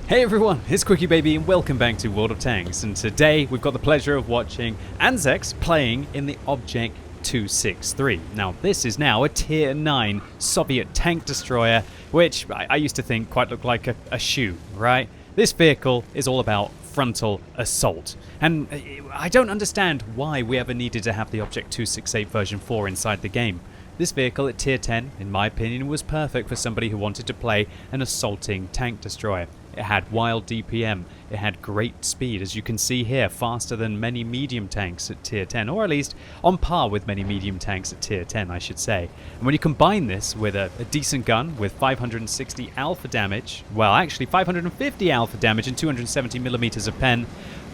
Hey everyone, it's QuickyBaby and welcome back to World of Tanks, and today we've got the pleasure of watching Anzekz playing in the Object 263. Now this is now a tier 9 Soviet tank destroyer, which I used to think quite looked like a shoe, right? This vehicle is all about frontal assault, and I don't understand why we ever needed to have the Object 268 version 4 inside the game. This vehicle at tier 10, in my opinion, was perfect for somebody who wanted to play an assaulting tank destroyer. It had wild DPM, it had great speed, as you can see here, faster than many medium tanks at tier 10, or at least on par with many medium tanks at tier 10, I should say. And when you combine this with a decent gun with 560 alpha damage, well actually 550 alpha damage and 270mm of pen,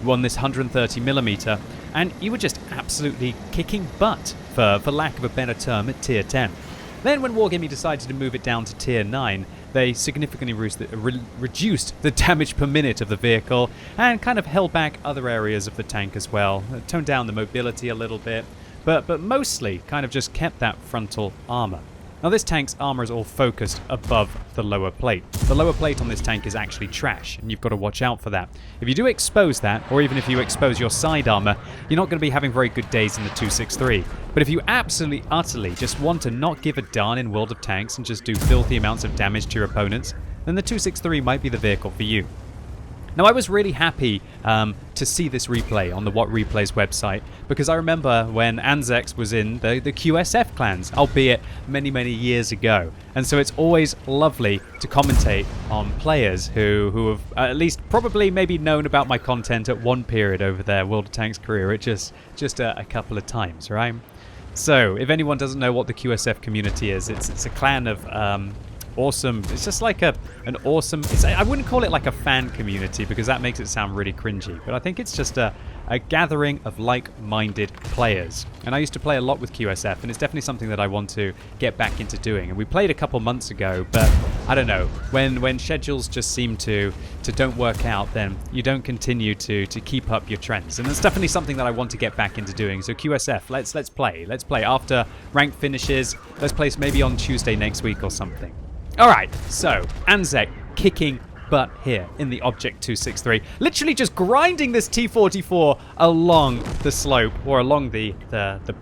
won this 130mm, and you were just absolutely kicking butt, for lack of a better term, at tier 10. Then when Wargaming decided to move it down to tier 9, they significantly reduced the damage per minute of the vehicle and kind of held back other areas of the tank as well. Toned down the mobility a little bit, but mostly kind of just kept that frontal armor. Now this tank's armor is all focused above the lower plate. The lower plate on this tank is actually trash, and you've got to watch out for that. If you do expose that, or even if you expose your side armor, you're not going to be having very good days in the 263. But if you absolutely, utterly just want to not give a darn in World of Tanks and just do filthy amounts of damage to your opponents, then the 263 might be the vehicle for you. Now I was really happy to see this replay on the What Replays website, because I remember when Anzekz was in the QSF clans, albeit many years ago. And so it's always lovely to commentate on players who have at least probably maybe known about my content at one period over their World of Tanks career, it just a couple of times, right? So if anyone doesn't know what the QSF community is, it's a clan of awesome. It's just like an awesome. I wouldn't call it like a fan community because that makes it sound really cringy. But I think it's just a gathering of like-minded players. And I used to play a lot with QSF, and it's definitely something that I want to get back into doing. And we played a couple months ago, but I don't know. When schedules just seem to don't work out, then you don't continue to keep up your trends. And it's definitely something that I want to get back into doing. So QSF, let's play. Let's play after ranked finishes. Let's play maybe on Tuesday next week or something. Alright, so Anzekz kicking butt here in the Object 263. Literally just grinding this T-44 along the slope, or along the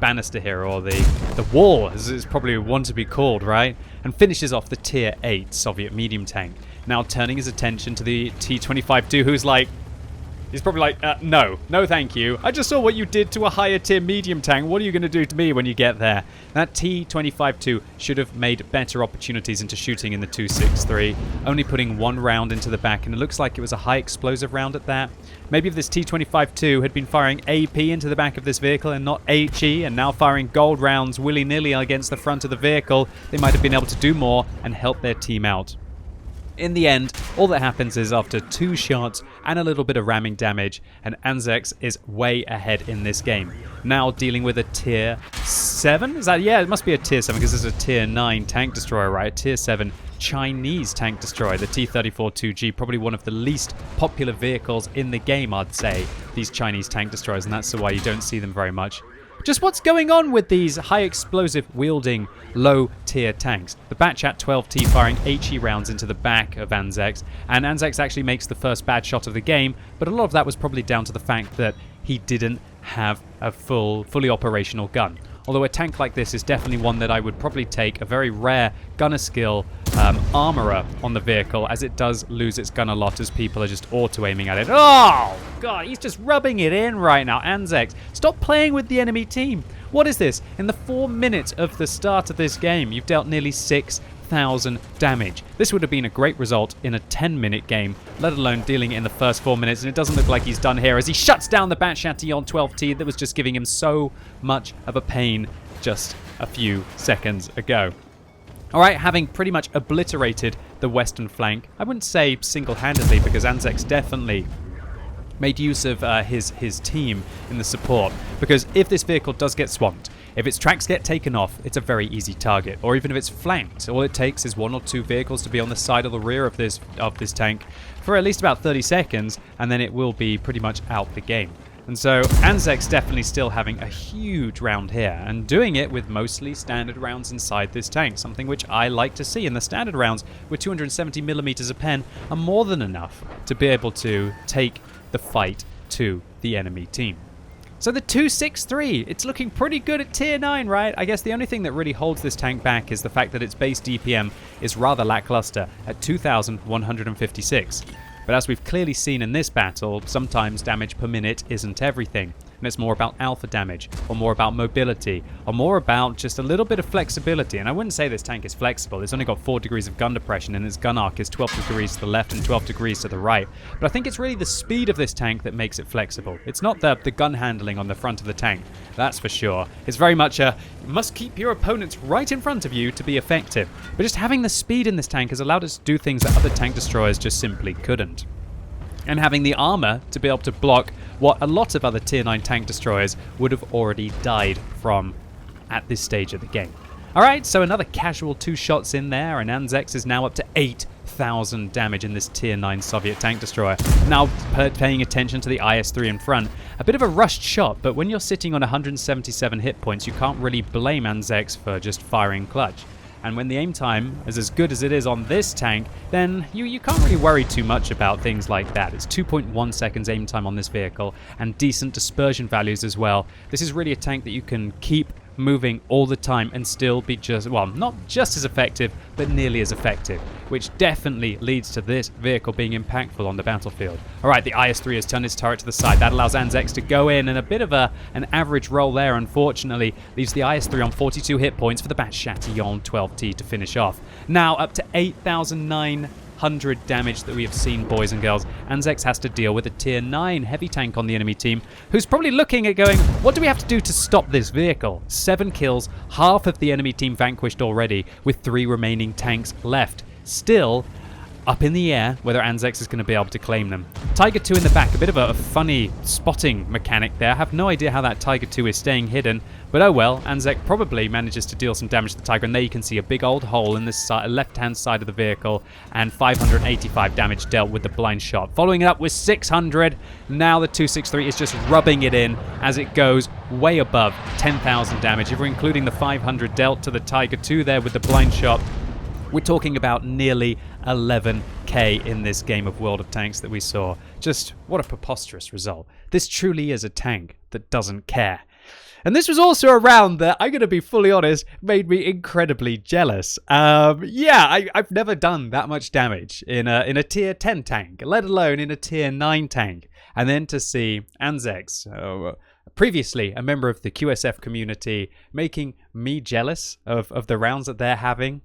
banister here, or the wall, as it's probably want to be called, right? And finishes off the tier 8 Soviet medium tank. Now turning his attention to the T-25-2, who's like, he's probably like, no thank you. I just saw what you did to a higher tier medium tank. What are you going to do to me when you get there? That T-25-2 should have made better opportunities into shooting in the 263, only putting one round into the back, and it looks like it was a high explosive round at that. Maybe if this T-25-2 had been firing AP into the back of this vehicle and not HE, and now firing gold rounds willy-nilly against the front of the vehicle, they might have been able to do more and help their team out. In the end, all that happens is after 2 shots and a little bit of ramming damage, and Anzekz is way ahead in this game. Now dealing with a tier 7? Is that? Yeah, it must be a tier 7 because this is a tier 9 tank destroyer, right? A tier 7 Chinese tank destroyer, the T-34-2G, probably one of the least popular vehicles in the game, I'd say, these Chinese tank destroyers, and that's why you don't see them very much. Just what's going on with these high explosive wielding low tier tanks? The Batchat 12T firing HE rounds into the back of Anzekz, and Anzekz actually makes the first bad shot of the game, but a lot of that was probably down to the fact that he didn't have a fully operational gun. Although a tank like this is definitely one that I would probably take a very rare gunner skill armorer on the vehicle, as it does lose its gun a lot as people are just auto-aiming at it. Oh, God, he's just rubbing it in right now. Anzekz, stop playing with the enemy team. What is this? In the 4 minutes of the start of this game, you've dealt nearly 6,000 damage. This would have been a great result in a 10-minute game, let alone dealing it in the first 4 minutes, and it doesn't look like he's done here as he shuts down the Batchat on 12T that was just giving him so much of a pain just a few seconds ago. Alright, having pretty much obliterated the western flank, I wouldn't say single-handedly, because Anzekz definitely made use of his team in the support, because if this vehicle does get swamped, if its tracks get taken off, it's a very easy target, or even if it's flanked, all it takes is 1 or 2 vehicles to be on the side or the rear of this tank for at least about 30 seconds, and then it will be pretty much out the game. And so Anzekz definitely still having a huge round here, and doing it with mostly standard rounds inside this tank, something which I like to see. And the standard rounds with 270mm a pen are more than enough to be able to take the fight to the enemy team. So the 263, it's looking pretty good at tier 9, right? I guess the only thing that really holds this tank back is the fact that its base DPM is rather lackluster at 2,156. But as we've clearly seen in this battle, sometimes damage per minute isn't everything. And it's more about alpha damage, or more about mobility, or more about just a little bit of flexibility. And I wouldn't say this tank is flexible. It's only got 4 degrees of gun depression, and its gun arc is 12 degrees to the left and 12 degrees to the right. But I think it's really the speed of this tank that makes it flexible. It's not the gun handling on the front of the tank, that's for sure. It's very much you must keep your opponents right in front of you to be effective. But just having the speed in this tank has allowed us to do things that other tank destroyers just simply couldn't. And having the armor to be able to block what a lot of other tier 9 tank destroyers would have already died from at this stage of the game. Alright, so another casual 2 shots in there, and Anzekz is now up to 8,000 damage in this tier 9 Soviet tank destroyer. Now paying attention to the IS-3 in front. A bit of a rushed shot, but when you're sitting on 177 hit points, you can't really blame Anzekz for just firing clutch. And when the aim time is as good as it is on this tank, then you can't really worry too much about things like that. It's 2.1 seconds aim time on this vehicle, and decent dispersion values as well. This is really a tank that you can keep moving all the time and still be just, well, not just as effective, but nearly as effective, which definitely leads to this vehicle being impactful on the battlefield. Alright, the IS-3 has turned its turret to the side. That allows Anzekz to go in, and a bit of an average roll there, unfortunately, leaves the IS-3 on 42 hit points for the Bat Chatillon 12T to finish off. Now up to 8,900 damage that we have seen, boys and girls. Anzekz has to deal with a tier 9 heavy tank on the enemy team, who's probably looking at going, what do we have to do to stop this vehicle? 7 kills, half of the enemy team vanquished already, with 3 remaining tanks left. Still up in the air whether Anzekz is going to be able to claim them. Tiger 2 in the back, a bit of a funny spotting mechanic there. I have no idea how that Tiger 2 is staying hidden, but oh well. Anzekz probably manages to deal some damage to the Tiger, and there you can see a big old hole in this left-hand side of the vehicle, and 585 damage dealt with the blind shot. Following it up with 600, now the 263 is just rubbing it in as it goes way above 10,000 damage. If we're including the 500 dealt to the Tiger 2 there with the blind shot, we're talking about nearly 11k in this game of World of Tanks that we saw. Just what a preposterous result. This truly is a tank that doesn't care. And this was also a round that, I'm going to be fully honest, made me incredibly jealous. I've never done that much damage in a tier 10 tank, let alone in a tier 9 tank. And then to see Anzekz, previously a member of the QSF community, making me jealous of the rounds that they're having.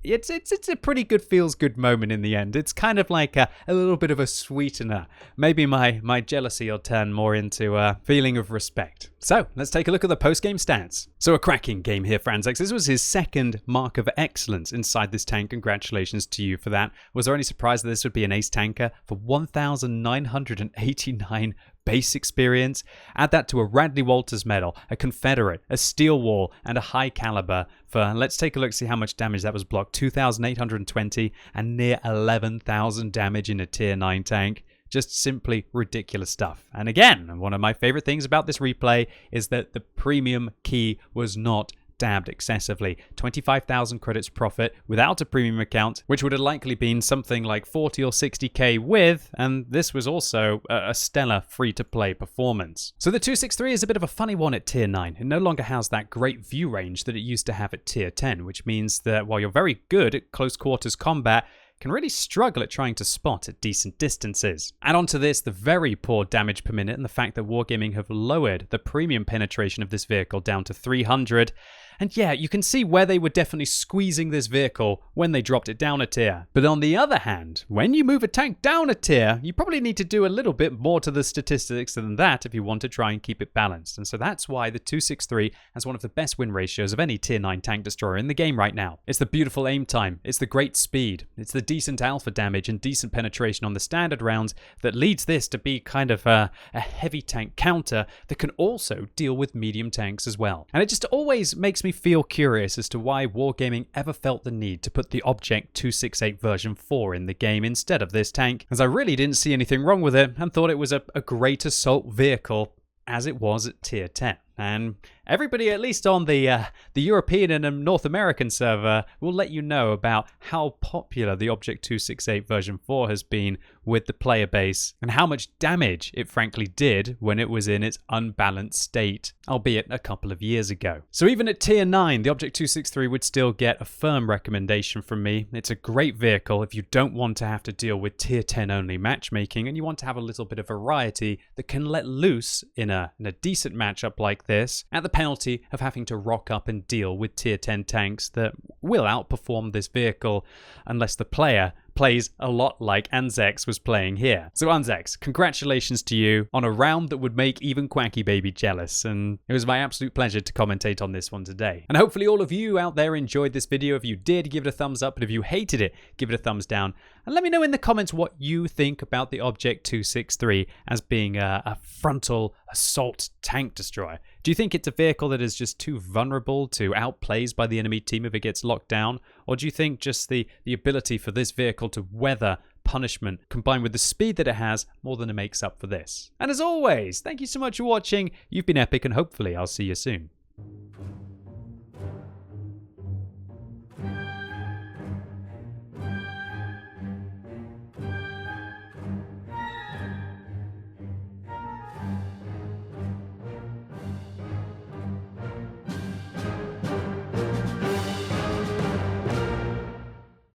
It's a pretty good feels-good moment in the end. It's kind of like a little bit of a sweetener. Maybe my jealousy will turn more into a feeling of respect. So, let's take a look at the post-game stats. So, a cracking game here for Anzekz. This was his second mark of excellence inside this tank. Congratulations to you for that. Was there any surprise that this would be an ace tanker for 1,989 base experience? Add that to a Radley Walters medal, a Confederate, a steel wall, and a high caliber for, let's take a look, see how much damage that was blocked. 2,820 and near 11,000 damage in a tier 9 tank. Just simply ridiculous stuff. And again, one of my favorite things about this replay is that the premium key was not dabbed excessively. 25,000 credits profit without a premium account, which would have likely been something like 40 or 60k with, and this was also a stellar free-to-play performance. So the 263 is a bit of a funny one at tier 9. It no longer has that great view range that it used to have at tier 10, which means that while you're very good at close quarters combat, can really struggle at trying to spot at decent distances. Add on to this the very poor damage per minute and the fact that Wargaming have lowered the premium penetration of this vehicle down to 300. And yeah, you can see where they were definitely squeezing this vehicle when they dropped it down a tier. But on the other hand, when you move a tank down a tier, you probably need to do a little bit more to the statistics than that if you want to try and keep it balanced. And so that's why the 263 has one of the best win ratios of any tier 9 tank destroyer in the game right now. It's the beautiful aim time, it's the great speed, it's the decent alpha damage and decent penetration on the standard rounds that leads this to be kind of a heavy tank counter that can also deal with medium tanks as well. And it just always makes me actually feel curious as to why Wargaming ever felt the need to put the Object 268 version 4 in the game instead of this tank, as I really didn't see anything wrong with it and thought it was a great assault vehicle as it was at tier 10. And everybody, at least on the European and North American server, will let you know about how popular the Object 268 version 4 has been with the player base, and how much damage it frankly did when it was in its unbalanced state, albeit a couple of years ago. So even at tier 9, the Object 263 would still get a firm recommendation from me. It's a great vehicle if you don't want to have to deal with tier 10 only matchmaking, and you want to have a little bit of variety that can let loose in a decent matchup like this, at the penalty of having to rock up and deal with tier 10 tanks that will outperform this vehicle unless the player plays a lot like Anzekz was playing here. So Anzekz, congratulations to you on a round that would make even QuickyBaby jealous, and it was my absolute pleasure to commentate on this one today. And hopefully all of you out there enjoyed this video. If you did, give it a thumbs up, and if you hated it, give it a thumbs down. And let me know in the comments what you think about the Object 263 as being a frontal assault tank destroyer. Do you think it's a vehicle that is just too vulnerable to outplays by the enemy team if it gets locked down? Or do you think just the ability for this vehicle to weather punishment combined with the speed that it has more than it makes up for this? And as always, thank you so much for watching. You've been epic, and hopefully I'll see you soon.